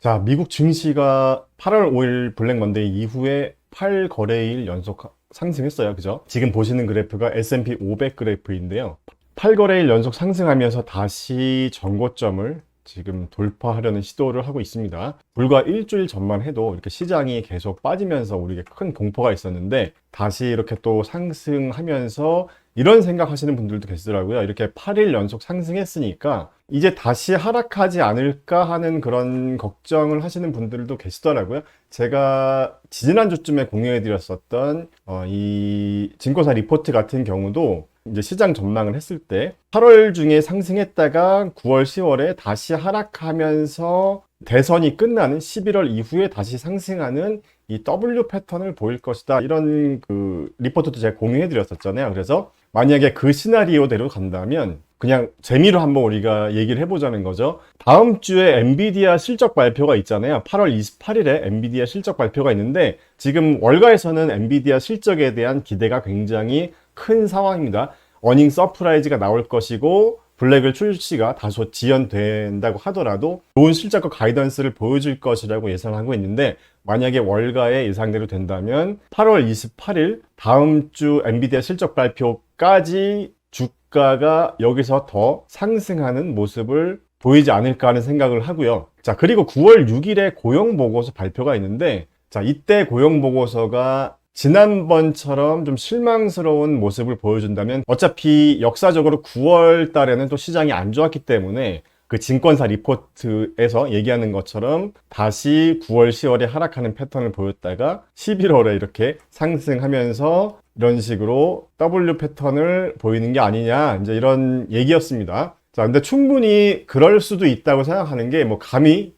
자, 미국 증시가 8월 5일 블랙 먼데이 이후에 8거래일 연속 상승했어요. 그죠? 지금 보시는 그래프가 S&P 500 그래프인데요. 8거래일 연속 상승하면서 다시 전고점을 지금 돌파하려는 시도를 하고 있습니다. 불과 일주일 전만 해도 이렇게 시장이 계속 빠지면서 우리에게 큰 공포가 있었는데 다시 이렇게 또 상승하면서 이런 생각 하시는 분들도 계시더라고요. 이렇게 8일 연속 상승했으니까 이제 다시 하락하지 않을까 하는 그런 걱정을 하시는 분들도 계시더라고요. 제가 지지난주쯤에 공유해 드렸었던 이 증권사 리포트 같은 경우도 이제 시장 전망을 했을 때 8월 중에 상승했다가 9월, 10월에 다시 하락하면서 대선이 끝나는 11월 이후에 다시 상승하는 이 W 패턴을 보일 것이다. 이런 그 리포트도 제가 공유해 드렸었잖아요. 그래서 만약에 그 시나리오대로 간다면 그냥 재미로 한번 우리가 얘기를 해보자는 거죠. 다음 주에 엔비디아 실적 발표가 있잖아요. 8월 28일에 엔비디아 실적 발표가 있는데 지금 월가에서는 엔비디아 실적에 대한 기대가 굉장히 큰 상황입니다. 어닝 서프라이즈가 나올 것이고 블랙을 출시가 다소 지연된다고 하더라도 좋은 실적과 가이던스를 보여줄 것이라고 예상하고 있는데 만약에 월가의 예상대로 된다면 8월 28일 다음 주 엔비디아 실적 발표까지 주가가 여기서 더 상승하는 모습을 보이지 않을까 하는 생각을 하고요. 자, 그리고 9월 6일에 고용보고서 발표가 있는데 자, 이때 고용보고서가 지난번처럼 좀 실망스러운 모습을 보여준다면 어차피 역사적으로 9월 달에는 또 시장이 안 좋았기 때문에 그 증권사 리포트에서 얘기하는 것처럼 다시 9월, 10월에 하락하는 패턴을 보였다가 11월에 이렇게 상승하면서 이런 식으로 W 패턴을 보이는 게 아니냐 이제 이런 얘기였습니다. 자, 근데 충분히 그럴 수도 있다고 생각하는 게 뭐 감히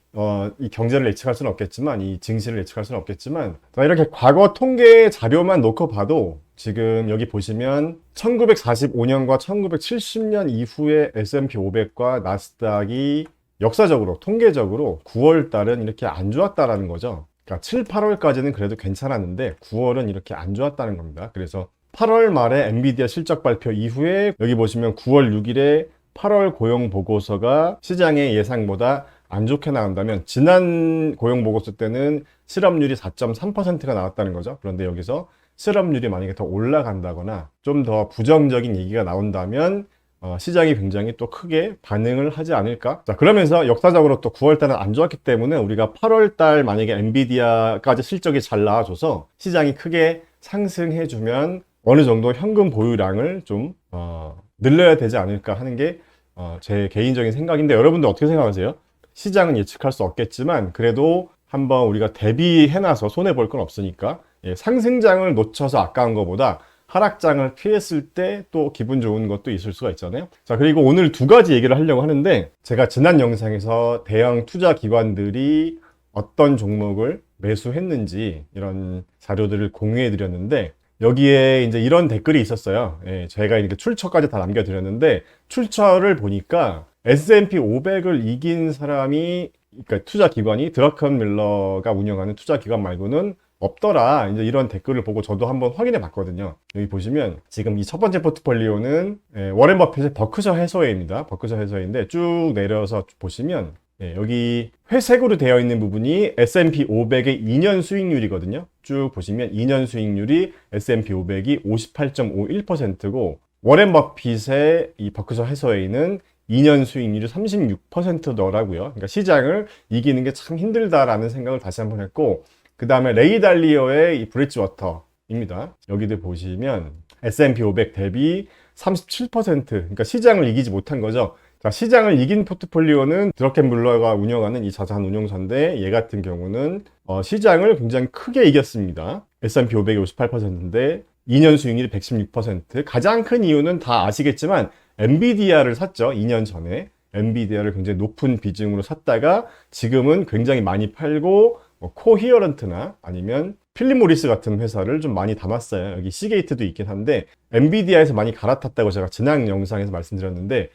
이 경제를 예측할 수는 없겠지만 이 증시를 예측할 수는 없겠지만 자, 이렇게 과거 통계 자료만 놓고 봐도 지금 여기 보시면 1945년과 1970년 이후에 S&P 500과 나스닥이 역사적으로 통계적으로 9월 달은 이렇게 안 좋았다라는 거죠. 그러니까 7, 8월까지는 그래도 괜찮았는데 9월은 이렇게 안 좋았다는 겁니다. 그래서 8월 말에 엔비디아 실적 발표 이후에 여기 보시면 9월 6일에 8월 고용 보고서가 시장의 예상보다 안 좋게 나온다면 지난 고용 보고서 때는 실업률이 4.3%가 나왔다는 거죠. 그런데 여기서 실업률이 만약에 더 올라간다거나 좀 더 부정적인 얘기가 나온다면 시장이 굉장히 또 크게 반응을 하지 않을까? 자, 그러면서 역사적으로 또 9월 달은 안 좋았기 때문에 우리가 8월 달 만약에 엔비디아까지 실적이 잘 나와줘서 시장이 크게 상승해주면 어느 정도 현금 보유량을 좀 늘려야 되지 않을까 하는 게 제 개인적인 생각인데 여러분들 어떻게 생각하세요? 시장은 예측할 수 없겠지만 그래도 한번 우리가 대비해놔서 손해볼 건 없으니까 상승장을 놓쳐서 아까운 것보다 하락장을 피했을 때 또 기분 좋은 것도 있을 수가 있잖아요. 자, 그리고 오늘 두 가지 얘기를 하려고 하는데 제가 지난 영상에서 대형 투자 기관들이 어떤 종목을 매수했는지 이런 자료들을 공유해 드렸는데 여기에 이제 이런 댓글이 있었어요. 제가 이렇게 출처까지 다 남겨드렸는데 출처를 보니까 S&P 500을 이긴 사람이 그러니까 투자 기관이 드라큰 밀러가 운영하는 투자 기관 말고는 없더라. 이제 이런 댓글을 보고 저도 한번 확인해 봤거든요. 여기 보시면 지금 이 첫 번째 포트폴리오는 워렌 버핏의 버크셔 해서웨이입니다. 버크셔 해서웨이인데 쭉 내려서 보시면 여기 회색으로 되어 있는 부분이 S&P 500의 2년 수익률이거든요. 쭉 보시면 2년 수익률이 S&P 500이 58.51%고 워렌 버핏의 이 버크셔 해서웨이는 2년 수익률이 36%더라고요. 그러니까 시장을 이기는 게 참 힘들다라는 생각을 다시 한번 했고 그 다음에 레이 달리어의 이 브릿지워터입니다. 여기도 보시면 S&P 500 대비 37% 그러니까 시장을 이기지 못한 거죠. 자, 시장을 이긴 포트폴리오는 드러켄 물러가 운영하는 이 자산 운용사인데 얘 같은 경우는 시장을 굉장히 크게 이겼습니다. S&P 500이 58%인데 2년 수익률이 116%. 가장 큰 이유는 다 아시겠지만 엔비디아를 샀죠. 2년 전에 엔비디아를 굉장히 높은 비중으로 샀다가 지금은 굉장히 많이 팔고 코히어런트나 아니면 필립 모리스 같은 회사를 좀 많이 담았어요. 여기 시게이트도 있긴 한데 엔비디아에서 많이 갈아탔다고 제가 지난 영상에서 말씀드렸는데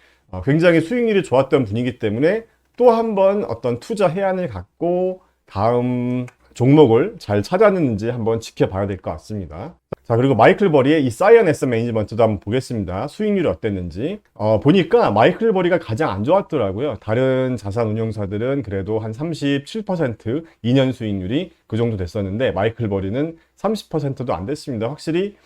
굉장히 수익률이 좋았던 분이기 때문에 또 한 번 어떤 투자 해안을 갖고 다음 종목을 잘 찾았는지 한번 지켜봐야 될 것 같습니다. 자, 그리고 마이클 버리의 이 사이언 에셋 매니지먼트도 한번 보겠습니다. 수익률이 어땠는지. 보니까 마이클 버리가 가장 안 좋았더라고요. 다른 자산 운용사들은 그래도 한 37%, 2년 수익률이 그 정도 됐었는데 마이클 버리는 30%도 안 됐습니다. 확실히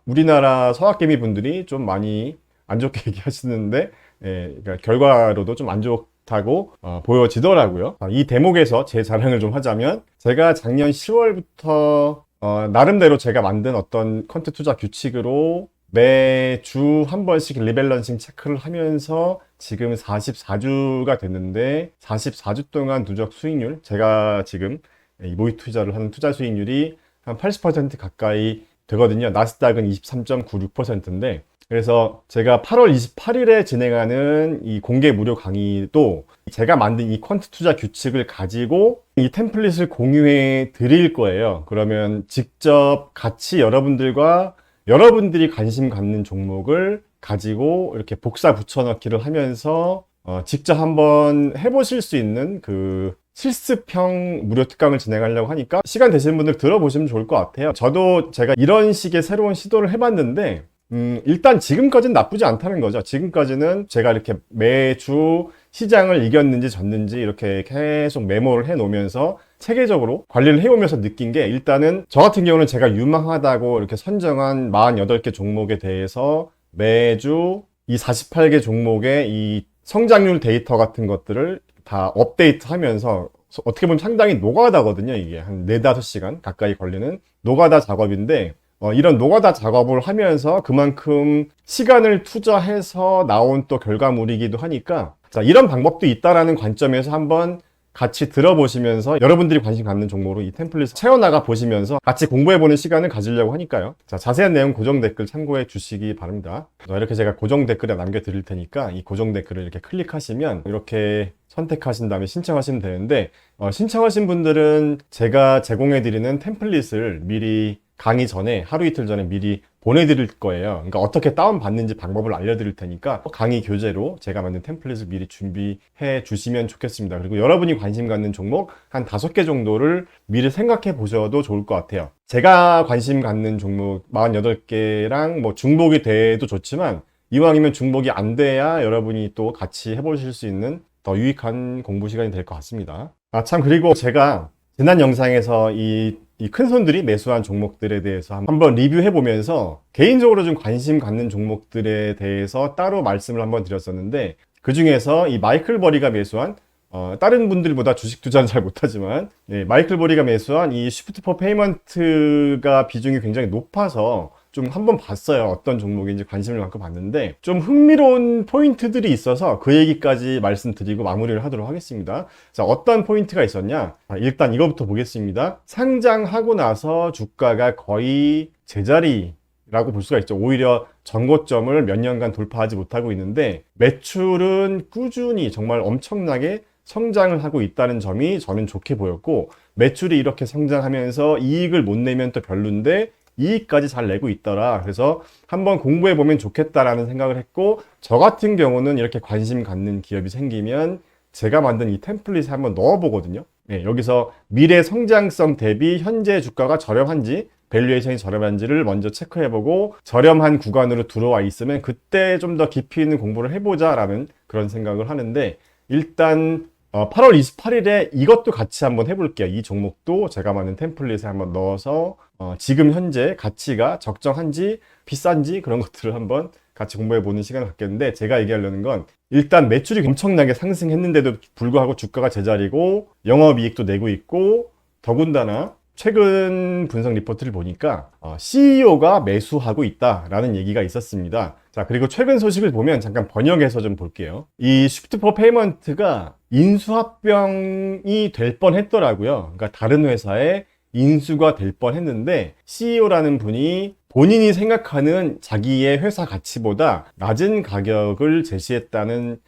우리나라 서학개미 분들이 좀 많이 안 좋게 얘기하시는데 그러니까 결과로도 좀 안 좋다고 보여지더라고요. 이 대목에서 제 자랑을 좀 하자면 제가 작년 10월부터 나름대로 제가 만든 어떤 퀀트 투자 규칙으로 매주 한 번씩 리밸런싱 체크를 하면서 지금 44주가 됐는데 44주 동안 누적 수익률, 제가 지금 이 모의 투자를 하는 투자 수익률이 한 80% 가까이 되거든요. 나스닥은 23.96%인데 그래서 제가 8월 28일에 진행하는 이 공개 무료 강의도 제가 만든 이 퀀트 투자 규칙을 가지고 이 템플릿을 공유해 드릴 거예요. 그러면 직접 같이 여러분들이 관심 갖는 종목을 가지고 이렇게 복사 붙여넣기를 하면서 직접 한번 해보실 수 있는 그 실습형 무료 특강을 진행하려고 하니까 시간 되시는 분들 들어보시면 좋을 것 같아요. 저도 제가 이런 식의 새로운 시도를 해봤는데 일단 지금까지는 나쁘지 않다는 거죠. 지금까지는 제가 이렇게 매주 시장을 이겼는지 졌는지 이렇게 계속 메모를 해 놓으면서 체계적으로 관리를 해오면서 느낀 게 일단은 저 같은 경우는 제가 유망하다고 이렇게 선정한 48개 종목에 대해서 매주 이 48개 종목의 이 성장률 데이터 같은 것들을 다 업데이트 하면서 어떻게 보면 상당히 노가다거든요. 이게 한 4, 5시간 가까이 걸리는 노가다 작업인데 이런 노가다 작업을 하면서 그만큼 시간을 투자해서 나온 또 결과물이기도 하니까 자, 이런 방법도 있다라는 관점에서 한번 같이 들어보시면서 여러분들이 관심 갖는 종목으로 이 템플릿을 채워나가 보시면서 같이 공부해보는 시간을 가지려고 하니까요. 자, 자세한 내용 고정 댓글 참고해 주시기 바랍니다. 이렇게 제가 고정 댓글에 남겨드릴 테니까 이 고정 댓글을 이렇게 클릭하시면 이렇게 선택하신 다음에 신청하시면 되는데 신청하신 분들은 제가 제공해드리는 템플릿을 미리 강의 전에 하루 이틀 전에 미리 보내드릴 거예요. 그러니까 어떻게 다운받는지 방법을 알려드릴 테니까 강의 교재로 제가 만든 템플릿을 미리 준비해 주시면 좋겠습니다. 그리고 여러분이 관심 갖는 종목 한 5개 정도를 미리 생각해 보셔도 좋을 것 같아요. 제가 관심 갖는 종목 48개랑 뭐 중복이 돼도 좋지만 이왕이면 중복이 안 돼야 여러분이 또 같이 해보실 수 있는 더 유익한 공부 시간이 될 것 같습니다. 참, 그리고 제가 지난 영상에서 이 큰 손들이 매수한 종목들에 대해서 한번 리뷰해 보면서 개인적으로 좀 관심 갖는 종목들에 대해서 따로 말씀을 한번 드렸었는데 그 중에서 이 마이클 버리가 매수한 다른 분들보다 주식 투자는 잘 못하지만 마이클 버리가 매수한 이 Shift for Payment가 비중이 굉장히 높아서 좀 한번 봤어요. 어떤 종목인지 관심을 갖고 봤는데 좀 흥미로운 포인트들이 있어서 그 얘기까지 말씀드리고 마무리를 하도록 하겠습니다. 자, 어떤 포인트가 있었냐? 일단 이거부터 보겠습니다. 상장하고 나서 주가가 거의 제자리라고 볼 수가 있죠. 오히려 전고점을 몇 년간 돌파하지 못하고 있는데 매출은 꾸준히 정말 엄청나게 성장을 하고 있다는 점이 저는 좋게 보였고 매출이 이렇게 성장하면서 이익을 못 내면 또 별론데 이익까지 잘 내고 있더라. 그래서 한번 공부해 보면 좋겠다라는 생각을 했고 저 같은 경우는 이렇게 관심 갖는 기업이 생기면 제가 만든 이 템플릿에 한번 넣어 보거든요. 여기서 미래 성장성 대비 현재 주가가 저렴한지 밸류에이션이 저렴한지를 먼저 체크해 보고 저렴한 구간으로 들어와 있으면 그때 좀 더 깊이 있는 공부를 해보자 라는 그런 생각을 하는데 일단 8월 28일에 이것도 같이 한번 해볼게요. 이 종목도 제가 만든 템플릿에 한번 넣어서 지금 현재 가치가 적정한지 비싼지 그런 것들을 한번 같이 공부해보는 시간을 갖겠는데 제가 얘기하려는 건 일단 매출이 엄청나게 상승했는데도 불구하고 주가가 제자리고 영업이익도 내고 있고 더군다나 최근 분석 리포트를 보니까 CEO가 매수하고 있다라는 얘기가 있었습니다. 자, 그리고 최근 소식을 보면 잠깐 번역해서 좀 볼게요. 이 Shift for Payment가 인수합병이 될 뻔했더라고요. 그러니까 다른 회사에 인수가 될 뻔했는데 CEO라는 분이 본인이 생각하는 자기의 회사 가치보다 낮은 가격을 제시했다는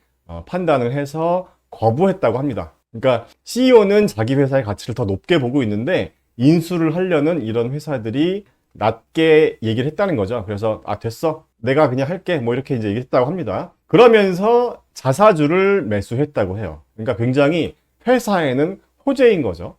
판단을 해서 거부했다고 합니다. 그러니까 CEO는 자기 회사의 가치를 더 높게 보고 있는데 인수를 하려는 이런 회사들이 낮게 얘기를 했다는 거죠. 그래서 됐어, 내가 그냥 할게, 뭐 이렇게 이제 얘기했다고 합니다. 그러면서 자사주를 매수했다고 해요. 그러니까 굉장히 회사에는 호재인 거죠.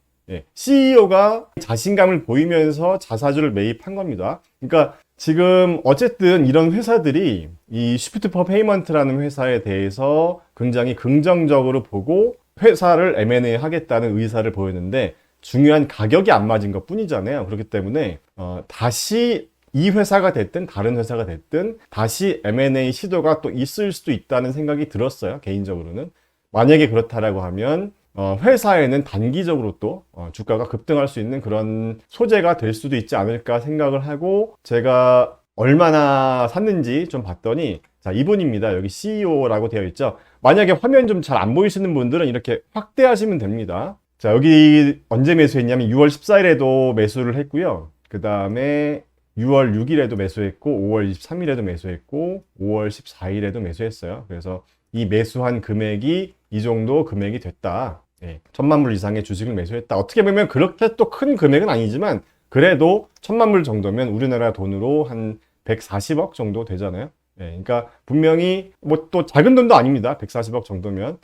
CEO가 자신감을 보이면서 자사주를 매입한 겁니다. 그러니까 지금 어쨌든 이런 회사들이 이 Shift for Payment라는 회사에 대해서 굉장히 긍정적으로 보고 회사를 M&A 하겠다는 의사를 보였는데 중요한 가격이 안 맞은 것 뿐이잖아요. 그렇기 때문에 다시 이 회사가 됐든 다른 회사가 됐든 다시 M&A 시도가 또 있을 수도 있다는 생각이 들었어요. 개인적으로는. 만약에 그렇다라고 하면 회사에는 단기적으로 또 주가가 급등할 수 있는 그런 소재가 될 수도 있지 않을까 생각을 하고 제가 얼마나 샀는지 좀 봤더니 자, 이분입니다. 여기 CEO라고 되어 있죠. 만약에 화면 좀 잘 안 보이시는 분들은 이렇게 확대하시면 됩니다. 자, 여기 언제 매수했냐면 6월 14일에도 매수를 했고요. 그 다음에 6월 6일에도 매수했고 5월 23일에도 매수했고 5월 14일에도 매수했어요. 그래서 이 매수한 금액이 이 정도 금액이 됐다. 1000만 불 이상의 주식을 매수했다. 어떻게 보면 그렇게 또 큰 금액은 아니지만 그래도 1000만 불 정도면 우리나라 돈으로 한 140억 정도 되잖아요. 그러니까 분명히 뭐 또 작은 돈도 아닙니다. 140억 정도면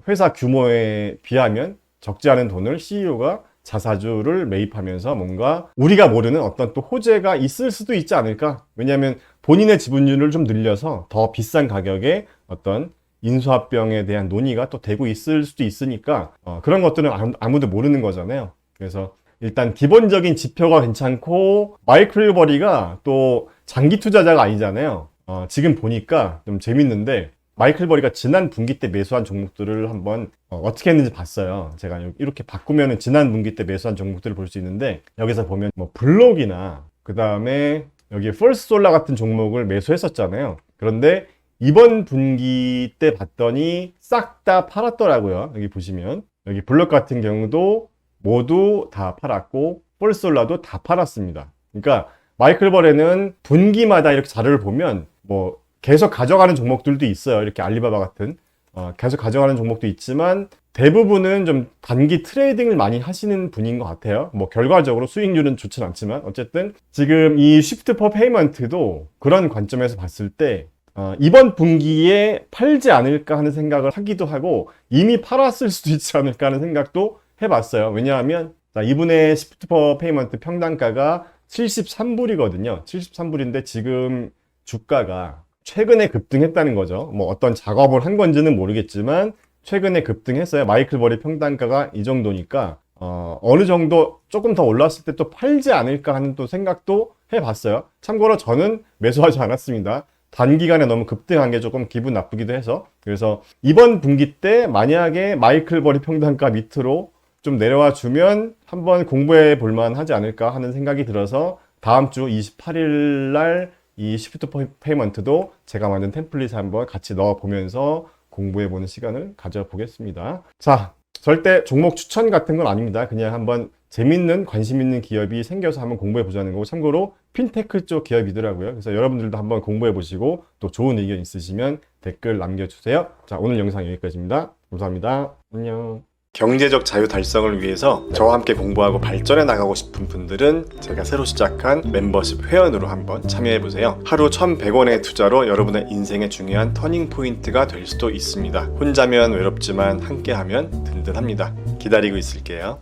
회사 규모에 비하면 적지 않은 돈을 CEO가 자사주를 매입하면서 뭔가 우리가 모르는 어떤 또 호재가 있을 수도 있지 않을까. 왜냐하면 본인의 지분율을 좀 늘려서 더 비싼 가격에 어떤 인수합병에 대한 논의가 또 되고 있을 수도 있으니까 그런 것들은 아무도 모르는 거잖아요. 그래서 일단 기본적인 지표가 괜찮고 마이클 버리가 또 장기 투자자가 아니잖아요. 지금 보니까 좀 재밌는데 마이클 버리가 지난 분기 때 매수한 종목들을 한번 어떻게 했는지 봤어요. 제가 이렇게 바꾸면 지난 분기 때 매수한 종목들을 볼 수 있는데 여기서 보면 뭐 블록이나 그 다음에 여기 펄스솔라 같은 종목을 매수했었잖아요. 그런데 이번 분기 때 봤더니 싹 다 팔았더라고요. 여기 보시면 여기 블록 같은 경우도 모두 다 팔았고 펄스솔라도 다 팔았습니다. 그러니까 마이클 버레는 분기마다 이렇게 자료를 보면 뭐 계속 가져가는 종목들도 있어요. 이렇게 알리바바 같은 계속 가져가는 종목도 있지만 대부분은 좀 단기 트레이딩을 많이 하시는 분인 것 같아요. 뭐 결과적으로 수익률은 좋진 않지만 어쨌든 지금 이 Shift for Payment도 그런 관점에서 봤을 때 이번 분기에 팔지 않을까 하는 생각을 하기도 하고 이미 팔았을 수도 있지 않을까 하는 생각도 해봤어요. 왜냐하면 이분의 Shift for Payment 평단가가 73불이거든요. 73불인데 지금 주가가 최근에 급등했다는 거죠. 뭐 어떤 작업을 한 건지는 모르겠지만 최근에 급등했어요. 마이클 버리 평단가가 이 정도니까 어느 정도 조금 더 올랐을 때 또 팔지 않을까 하는 또 생각도 해봤어요. 참고로 저는 매수하지 않았습니다. 단기간에 너무 급등한 게 조금 기분 나쁘기도 해서. 그래서 이번 분기 때 만약에 마이클 버리 평단가 밑으로 좀 내려와 주면 한번 공부해 볼만 하지 않을까 하는 생각이 들어서 다음 주 28일 날 이 Shift for Payment도 제가 만든 템플릿에 한번 같이 넣어보면서 공부해보는 시간을 가져보겠습니다. 자, 절대 종목 추천 같은 건 아닙니다. 그냥 한번 재밌는 관심 있는 기업이 생겨서 한번 공부해보자는 거고 참고로 핀테크 쪽 기업이더라고요. 그래서 여러분들도 한번 공부해보시고 또 좋은 의견 있으시면 댓글 남겨주세요. 자, 오늘 영상 여기까지입니다. 감사합니다. 안녕. 경제적 자유 달성을 위해서 저와 함께 공부하고 발전해 나가고 싶은 분들은 제가 새로 시작한 멤버십 회원으로 한번 참여해보세요. 하루 1,100원의 투자로 여러분의 인생의 중요한 터닝 포인트가 될 수도 있습니다. 혼자면 외롭지만 함께하면 든든합니다. 기다리고 있을게요.